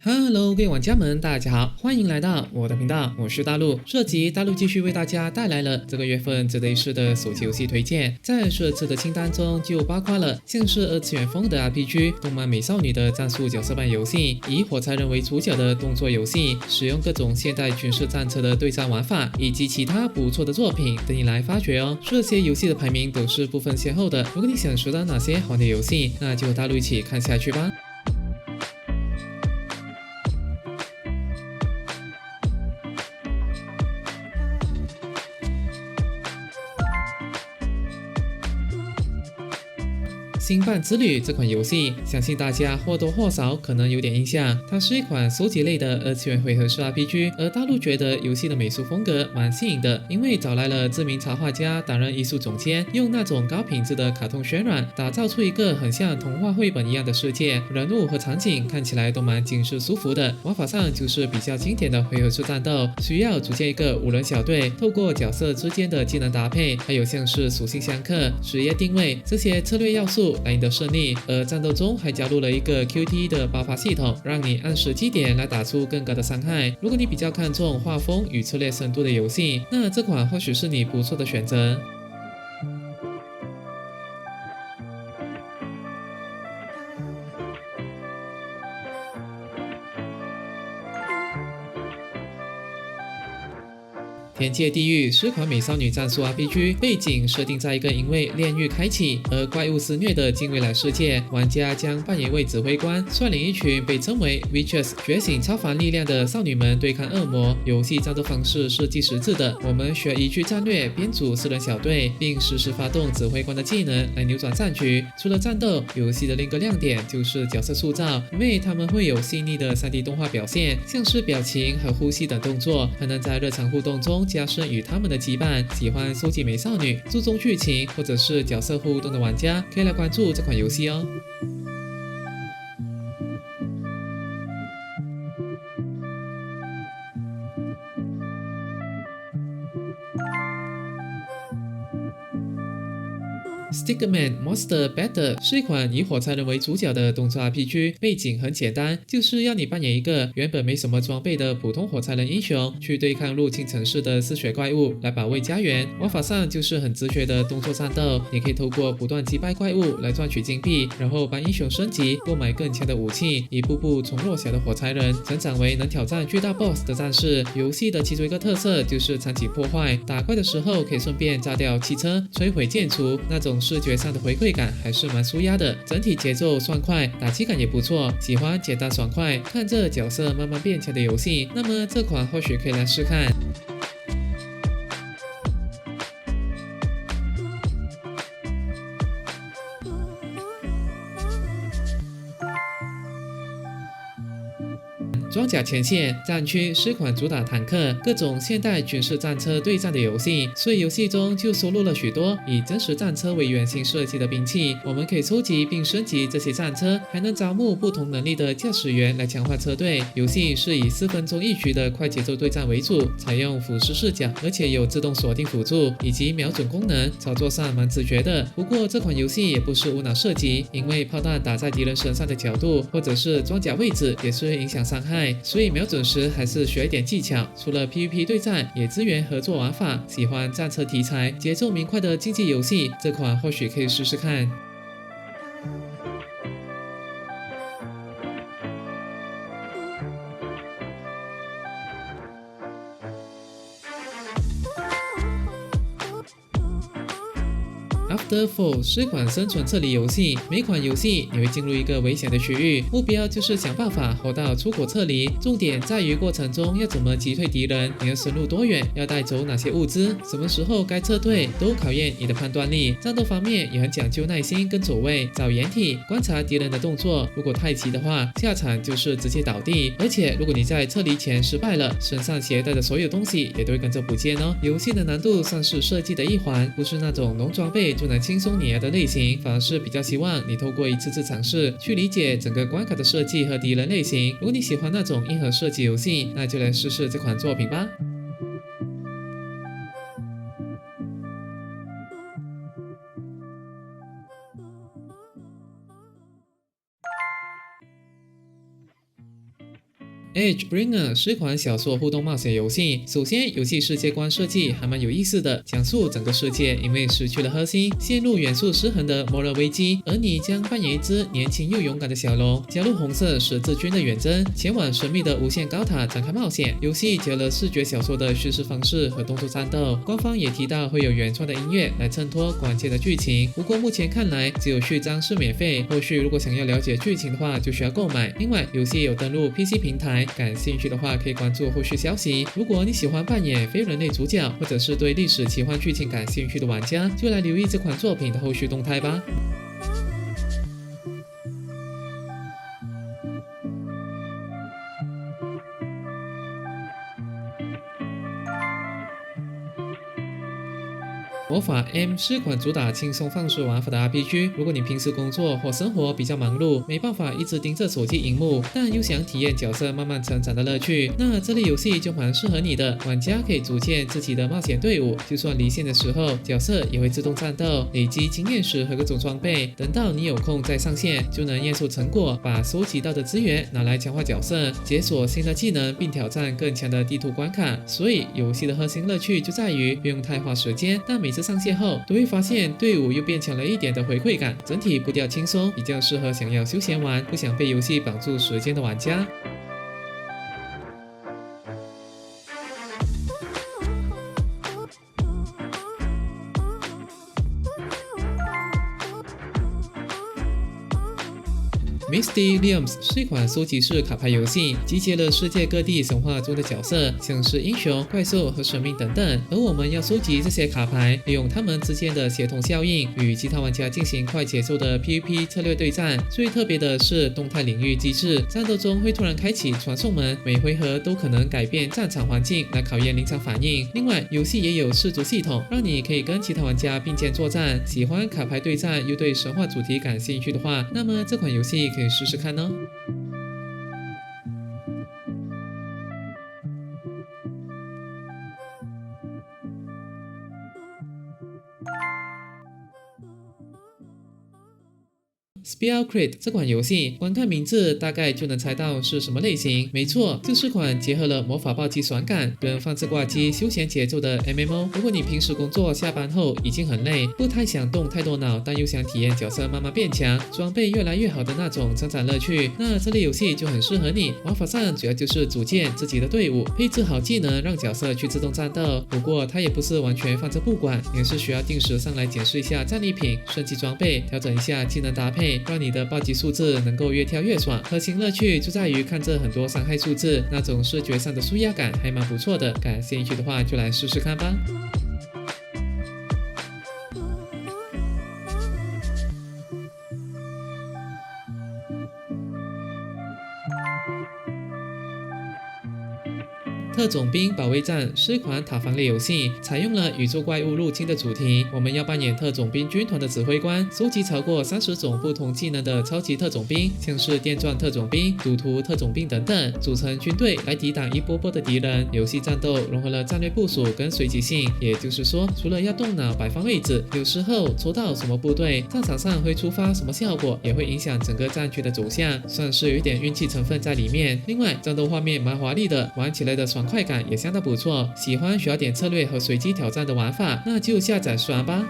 Hello， 各位玩家們，大家好，歡迎來到我的頻道，我是大陸。這集大陸繼續為大家帶來了這個月份值得一試的手機遊戲推薦，在這次的清單中就包括了像是二次元風的 RPG、動漫美少女的戰術角色扮遊戲，以火柴人為主角的動作遊戲，使用各種現代軍事戰車的對戰玩法，以及其他不錯的作品等你來發掘哦。這些遊戲的排名都是不分先後的，如果你想知道哪些好的遊戲，那就和大陸一起看下去吧。星伴之旅這款遊戲，相信大家或多或少可能有點印象。它是一款收集類的二次元回合式 RPG， 而大陸覺得遊戲的美術風格蠻新穎的，因為找來了知名插畫家擔任藝術總監，用那種高品質的卡通渲染，打造出一個很像童話繪本一樣的世界，人物和場景看起來都蠻精緻舒服的。玩法上就是比較經典的回合式戰鬥，需要組建一個5人小隊，透過角色之間的技能搭配，還有像是屬性相克、職業定位這些策略要素來贏得勝利。而戰鬥中還加入了一個 QTE 的爆發系統，讓你按時机點來打出更高的傷害。如果你比較看重畫風與策略深度的遊戲，那這款或許是你不錯的選擇。天界地獄是款美少女戰術 RPG， 背景設定在一個因為煉獄開啟而怪物肆虐的近未來世界，玩家將扮演一位指揮官，率領一群被稱為 Witches 覺醒超凡力量的少女們對抗惡魔。遊戲戰鬥方式是計時制的，我們需要依據戰略編組4人小隊，並實時發動指揮官的技能來扭轉戰局。除了戰鬥，遊戲的另一個亮點就是角色塑造，因為他們會有細膩的 3D 動畫表現，像是表情和呼吸等動作，還能在日常互動中加深與他們的羈絆。喜歡收集美少女、注重劇情或者是角色互動的玩家，可以來關注這款遊戲哦。Stickman Monster Battle 是一款以火柴人為主角的動作 RPG， 背景很簡單，就是要你扮演一個原本沒什麼裝備的普通火柴人英雄，去對抗入侵城市的嗜血怪物，來保衛家園。玩法上就是很直覺的動作戰鬥，你可以透過不斷擊敗怪物來賺取金幣，然後幫英雄升級，購買更強的武器，一步步從弱小的火柴人成長為能挑戰巨大 BOSS 的戰士。遊戲的其中一個特色就是场景破壞，打怪的時候可以順便炸掉汽車，摧毀建築，那種視覺上的回饋感還是蠻舒壓的，整體節奏算快，打擊感也不錯。喜歡簡單爽快，看着角色慢慢變強的遊戲，那麼這款或許可以來試看。裝甲前線戰區是款主打坦克、各種現代軍事戰車對戰的遊戲，所以遊戲中就收錄了許多以真實戰車為原型設計的兵器。我們可以收集並升級這些戰車，還能招募不同能力的駕駛員來強化車隊。遊戲是以4分鐘一局的快節奏對戰為主，採用俯視視角，而且有自動鎖定輔助以及瞄準功能，操作上蠻直覺的。不過這款遊戲也不是無腦射擊，因為炮彈打在敵人身上的角度或者是裝甲位置也是會影響傷害。所以瞄準時還是需要一點技巧。除了 PVP 對戰，也支援合作玩法。喜歡戰車題材、節奏明快的競技遊戲，這款或許可以試試看。Afterfall 是款生存撤離遊戲，每款遊戲你會進入一個危險的區域，目標就是想辦法活到出口撤離。重點在於過程中要怎麼擊退敵人，你要深入多遠，要帶走哪些物資，什麼時候該撤退，都考驗你的判斷力。戰鬥方面也很講究耐心跟走位，找掩體，觀察敵人的動作。如果太急的話，下場就是直接倒地。而且如果你在撤離前失敗了，身上携帶的所有東西也都會跟着不見哦。遊戲的難度算是設計的一環，不是那種農裝備就能輕鬆碾壓的類型，反而是比較希望你透過一次次嘗試去理解整個關卡的設計和敵人類型。如果你喜歡那種硬核射擊遊戲，那就來試試這款作品吧。Edgebringer 是一款小說互动冒險遊戲。首先，遊戲世界觀設計還蠻有意思的，講述整個世界因為失去了核心，陷入元素失衡的末日危機，而你將扮演一隻年輕又勇敢的小龍，加入紅色十字軍的遠征，前往神秘的無限高塔展開冒險。遊戲結合了視覺小說的敘事方式和動作戰鬥，官方也提到會有原創的音樂來襯托關鍵的劇情。不過目前看來，只有序章是免費，後續如果想要了解劇情的話，就需要購買。另外，遊戏也有登陸 PC 平台，感興趣的話可以關注後續消息。如果你喜歡扮演非人類主角，或者是對歷史奇幻劇情感興趣的玩家，就來留意這款作品的後續動態吧。魔法 M 是款主打輕鬆放鬆玩法的 RPG。如果你平時工作或生活比較忙碌，沒辦法一直盯着手機螢幕，但又想體驗角色慢慢成長的樂趣，那這類遊戲就蠻適合你的。玩家可以組建自己的冒險隊伍，就算離線的時候，角色也會自動戰鬥，累積經驗值和各種裝備。等到你有空再上線，就能驗收成果，把收集到的資源拿來強化角色，解鎖新的技能，並挑戰更強的地圖關卡。所以遊戲的核心樂趣就在於不用太花時間，但每次上線後都會發現隊伍又變強了一點的回饋感，整體步調輕鬆，比較適合想要休閒玩，不想被遊戲綁住時間的玩家。Mysteriums 是一款收集式卡牌遊戲，集結了世界各地神話中的角色，像是英雄、怪獸和神明等等。而我們要收集這些卡牌，利用它們之間的協同效應，與其他玩家進行快節奏的 PVP 策略對戰。最特別的是動態領域機制，戰鬥中會突然開啟傳送門，每回合都可能改變戰場環境來考驗臨場反應。另外，遊戲也有氏族系統，讓你可以跟其他玩家並肩作戰。喜歡卡牌對戰又對神話主題感興趣的話，那麼這款遊戲可以試試看哦。Spellcraft 這款遊戲，光看名字大概就能猜到是什麼類型。沒錯，這是款結合了魔法暴擊爽感跟放置掛機休閒節奏的 MMO。如果你平時工作下班後已經很累，不太想動太多腦，但又想體驗角色慢慢變強，裝備越來越好的那種成長樂趣，那這類遊戲就很適合你。玩法上主要就是組建自己的隊伍，配置好技能，讓角色去自動戰鬥。不過它也不是完全放着不管，也是需要定時上來檢視一下戰利品，升級裝備，調整一下技能搭配，讓你的暴擊數字能夠越跳越爽。核心樂趣就在於看着很多傷害數字，那種視覺上的舒壓感還蠻不錯的。感興趣的話就來試試看吧。特種兵保衛戰是一款塔防類遊戲，採用了宇宙怪物入侵的主題。我們要扮演特種兵軍團的指揮官，收集超過30種不同技能的超級特種兵，像是電鑽特種兵、賭徒特種兵等等，組成軍隊來抵擋一波波的敵人。遊戲戰鬥融合了戰略部署跟隨機性，也就是說，除了要動腦擺放位置，有時候抽到什麼部隊，戰場上會觸發什麼效果，也會影響整個戰局的走向，算是有一點運氣成分在裡面。另外，戰鬥畫面蠻華麗的，玩起來的爽快感也相當不錯。喜歡需要點策略和隨機挑戰的玩法，那就下載試玩吧。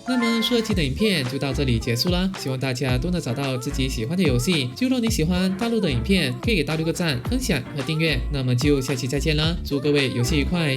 那麼这期的影片就到這裡結束啦，希望大家都能找到自己喜歡的遊戲。就若你喜歡大陸的影片，可以給大陸個讚、分享和訂閱。那麼就下期再見啦，祝各位遊戲愉快。